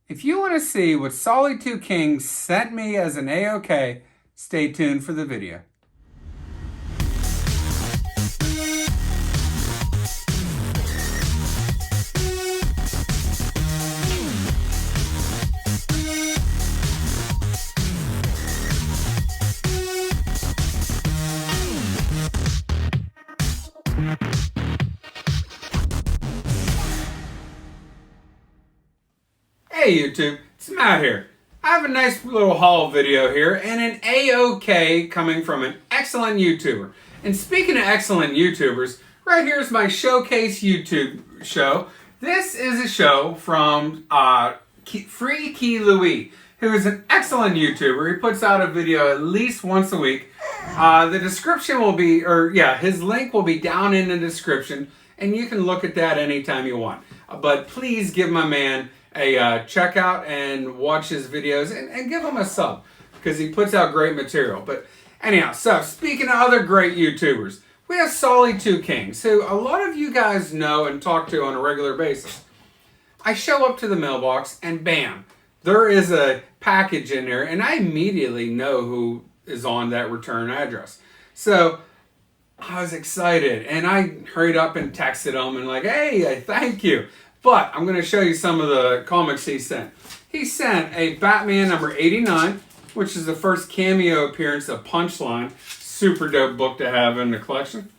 If you want to see what Solly2Kings sent me as an AOK, stay tuned for the video. Hey YouTube, it's Matt here. I have a nice little haul video here and an AOK coming from an excellent YouTuber. And speaking of excellent YouTubers, right here is my showcase YouTube show. This is a show from Free Key Loowee, who is an excellent YouTuber. He puts out a video at least once a week. The description will be, his link will be down in the description, and you can look at that anytime you want. But please give my man a check out and watch his videos and give him a sub because he puts out great material. But anyhow, so speaking of other great YouTubers, we have Solly2Kings, who a lot of you guys know and talk to on a regular basis. I show up to the mailbox and bam, there is a package in there and I immediately know who is on that return address. So I was excited and I hurried up and texted him and like, hey, thank you. But I'm going to show you some of the comics he sent. He sent a Batman number 89, which is the first cameo appearance of Punchline. Super dope book to have in the collection.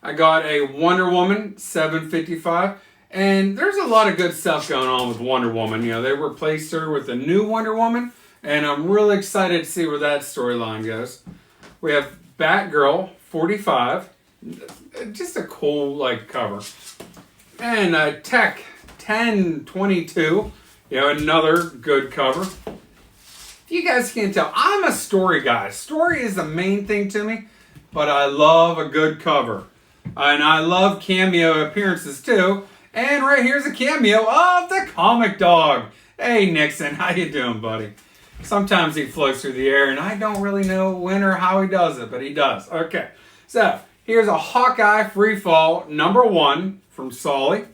I got a Wonder Woman 755. And there's a lot of good stuff going on with Wonder Woman. You know, they replaced her with a new Wonder Woman. And I'm really excited to see where that storyline goes. We have Batgirl 45. Just a cool, cover. And Tech 1022, another good cover. If you guys can't tell, I'm a story guy. Story is the main thing to me, but I love a good cover. And I love cameo appearances too. And right here's a cameo of the Comic Dog. Hey Nixon, how you doing, buddy? Sometimes he floats through the air and I don't really know when or how he does it, but he does. Okay, so here's a Hawkeye Freefall number 1 from Solly.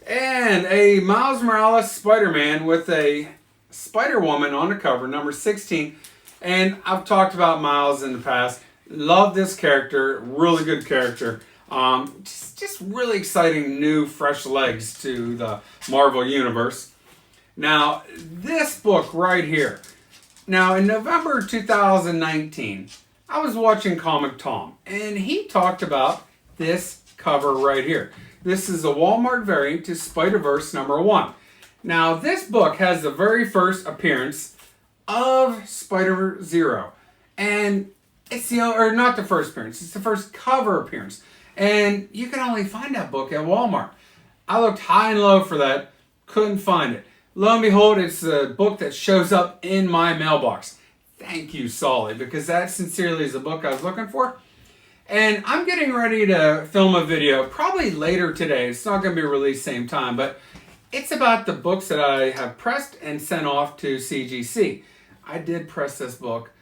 And a Miles Morales Spider-Man with a Spider-Woman on the cover, number 16. And I've talked about Miles in the past. Love this character. Really good character. Just really exciting new fresh legs to the Marvel Universe. Now, this book right here. Now, in November 2019, I was watching Comic Tom. And he talked about this cover right here. This is a Walmart variant to Spider-Verse number 1. Now, this book has the very first appearance of Spider-Zero. And it's not the first appearance, it's the first cover appearance. And you can only find that book at Walmart. I looked high and low for that, couldn't find it. Lo and behold, it's a book that shows up in my mailbox. Thank you, Solly, because that sincerely is the book I was looking for. And I'm getting ready to film a video, probably later today. It's not going to be released same time, but it's about the books that I have pressed and sent off to CGC. I did press this book,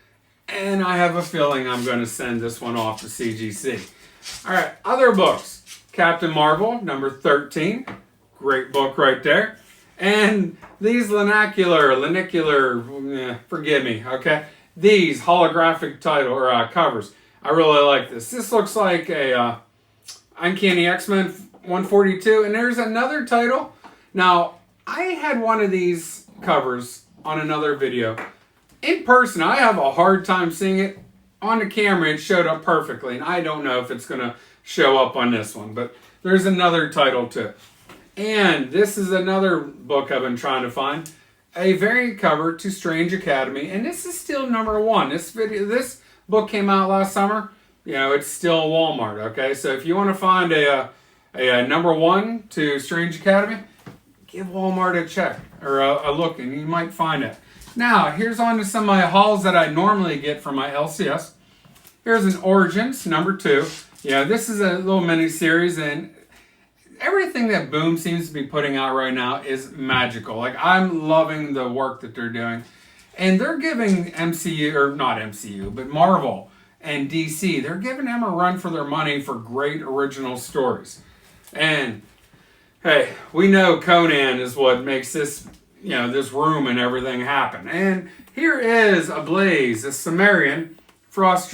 and I have a feeling I'm going to send this one off to CGC. All right, other books. Captain Marvel, number 13. Great book right there. And these lenicular, forgive me, okay? These holographic covers. I really like this. This looks like a Uncanny X-Men 142. And there's another title. Now, I had one of these covers on another video. In person, I have a hard time seeing it. On the camera, it showed up perfectly. And I don't know if it's going to show up on this one. But there's another title to it. And this is another book I've been trying to find. A variant cover to Strange Academy. And this is still number 1. This book came out last summer. It's still Walmart, okay? So if you want to find a number 1 to Strange Academy, give Walmart a check or a look and you might find it. Now, here's on to some of my hauls that I normally get from my LCS. Here's an Origins, number 2. This is a little mini-series and everything that Boom seems to be putting out right now is magical. I'm loving the work that they're doing. And they're giving Marvel and DC, they're giving them a run for their money for great original stories. And, hey, we know Conan is what makes this this room and everything happen. And here is Ablaze, a Sumerian, Frost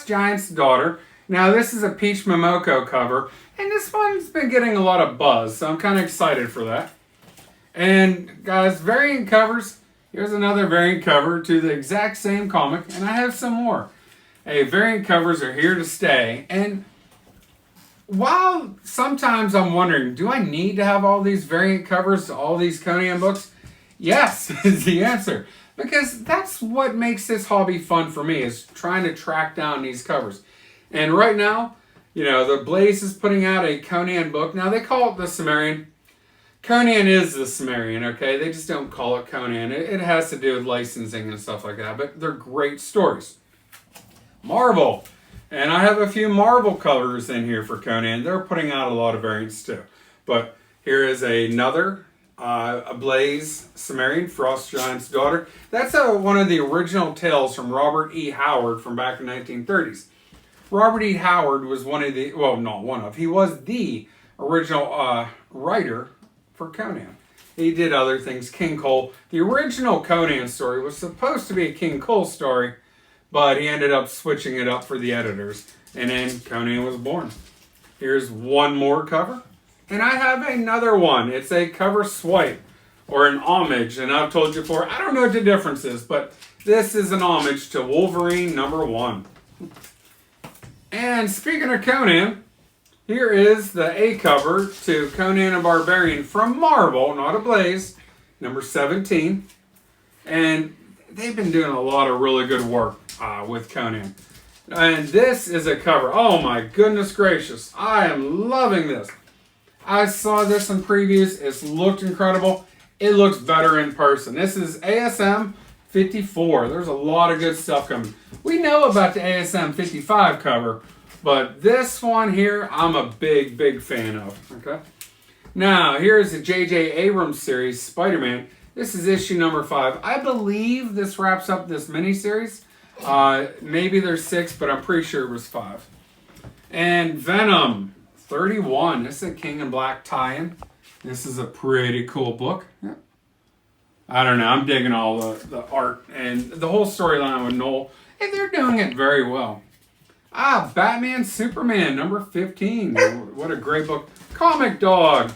Giant's daughter. Now this is a Peach Momoko cover, and this one's been getting a lot of buzz, so I'm kind of excited for that. And guys, variant covers. Here's another variant cover to the exact same comic, and I have some more. Hey, variant covers are here to stay, and while sometimes I'm wondering, do I need to have all these variant covers to all these Conan books? Yes, is the answer. Because that's what makes this hobby fun for me, is trying to track down these covers. And right now, the Blaze is putting out a Conan book. Now, they call it the Sumerian. Conan is the Sumerian, okay? They just don't call it Conan. It has to do with licensing and stuff like that, but they're great stories. Marvel. And I have a few Marvel covers in here for Conan. They're putting out a lot of variants too. But here is another Ablaze Sumerian, Frost Giant's daughter. That's one of the original tales from Robert E. Howard from back in the 1930s. Robert E. Howard was he was the original writer for Conan. He did other things. King Cole. The original Conan story was supposed to be a King Cole story, but he ended up switching it up for the editors. And then Conan was born. Here's one more cover. And I have another one. It's a cover swipe or an homage. And I've told you before, I don't know what the difference is, but this is an homage to Wolverine #1. And speaking of Conan, here is the A cover to Conan the Barbarian from Marvel, not Ablaze, number 17. And they've been doing a lot of really good work with Conan. And this is a cover. Oh my goodness gracious. I am loving this. I saw this in previews. It's looked incredible. It looks better in person. This is ASM 54. There's a lot of good stuff coming. We know about the ASM 55 cover, but this one here, I'm a big, big fan of. Okay. Now, here's the J.J. Abrams series, Spider-Man. This is issue number 5. I believe this wraps up this miniseries. Maybe there's 6, but I'm pretty sure it was 5. And Venom 31. This is a King in Black tie-in. This is a pretty cool book. Yeah. I don't know. I'm digging all the art and the whole storyline with Noel. And they're doing it very well. Batman Superman number 15. What a great book. Comic Dog.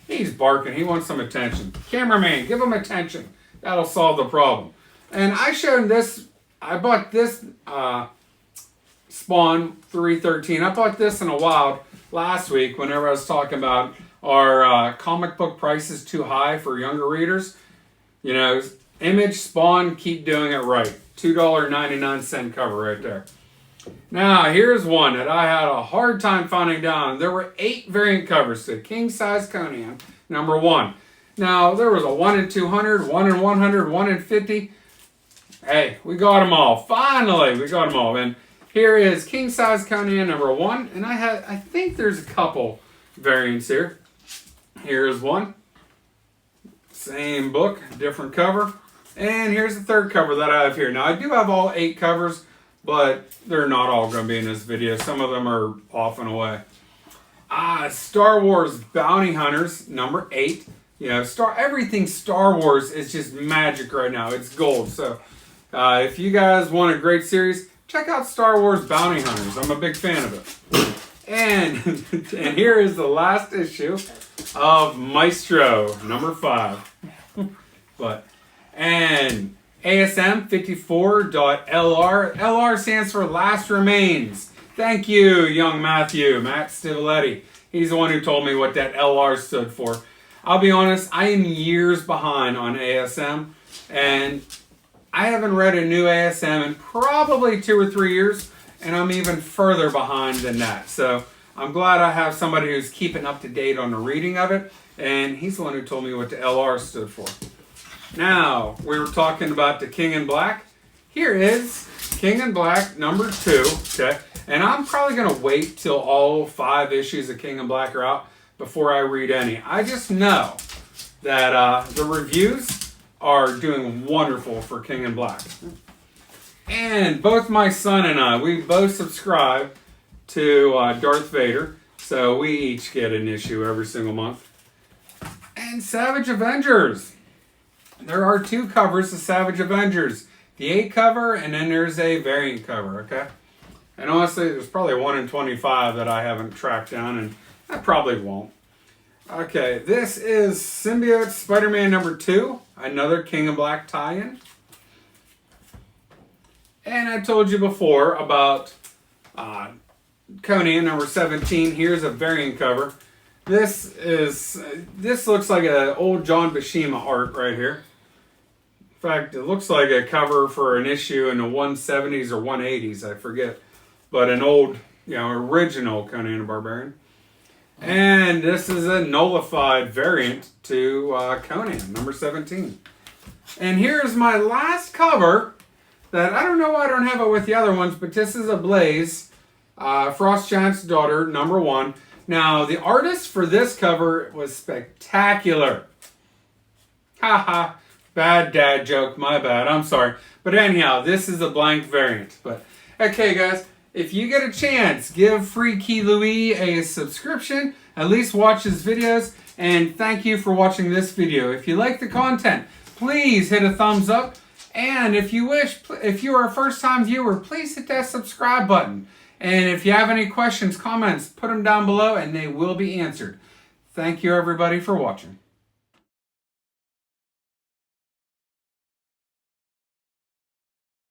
He's barking. He wants some attention. Cameraman, give him attention. That'll solve the problem. And I showed him this. I bought this Spawn 313. I bought this in a wild last week whenever I was talking about our comic book prices too high for younger readers. Image, Spawn, keep doing it right. $2.99 cover right there. Now, here's one that I had a hard time finding down. There were 8 variant covers to King Size Conan, number 1. Now, there was a 1 in 200, 1 in 100, 1 in 50. Hey, we got them all. Finally, we got them all. And here is King Size Conan number 1. And I think there's a couple variants here. Here's one. Same book, different cover. And here's the third cover that I have here. Now, I do have all 8 covers, but they're not all going to be in this video. Some of them are off and away. Star Wars Bounty Hunters, number 8. Everything Star Wars is just magic right now. It's gold. So, if you guys want a great series, check out Star Wars Bounty Hunters. I'm a big fan of it. And here is the last issue of Maestro, number 5. And ASM 54.LR. LR stands for Last Remains. Thank you, young Matt Stivoletti. He's the one who told me what that LR stood for. I'll be honest, I am years behind on ASM, and I haven't read a new ASM in probably 2 or 3 years, and I'm even further behind than that. So I'm glad I have somebody who's keeping up to date on the reading of it, and he's the one who told me what the LR stood for. Now, we were talking about the King in Black. Here is King in Black number 2, okay? And I'm probably going to wait till all 5 issues of King in Black are out before I read any. I just know that the reviews are doing wonderful for King in Black. And both my son and I, we both subscribe to Darth Vader, so we each get an issue every single month. And Savage Avengers. There are 2 covers of Savage Avengers. The A cover, and then there's a variant cover, okay? And honestly, there's probably 1 in 25 that I haven't tracked down, and I probably won't. Okay, this is Symbiote Spider-Man number 2, another King of Black tie-in. And I told you before about Conan number 17. Here's a variant cover. This looks like an old John Buscema art right here. In fact, it looks like a cover for an issue in the 170s or 180s, I forget. But an old, original Conan the Barbarian. And this is a nullified variant to Conan, number 17. And here's my last cover that I don't know why I don't have it with the other ones, but this is a Blaze, Frost Giant's Daughter, number 1. Now, the artist for this cover was spectacular. Haha, bad dad joke, my bad, I'm sorry. But anyhow, this is a blank variant. But okay, guys. If you get a chance, give free Key Loowee a subscription. At least watch his videos. And thank you for watching this video. If you like the content, please hit a thumbs up. And if you wish, if you are a first-time viewer, please hit that subscribe button. And if you have any questions, comments, put them down below and they will be answered. Thank you, everybody, for watching.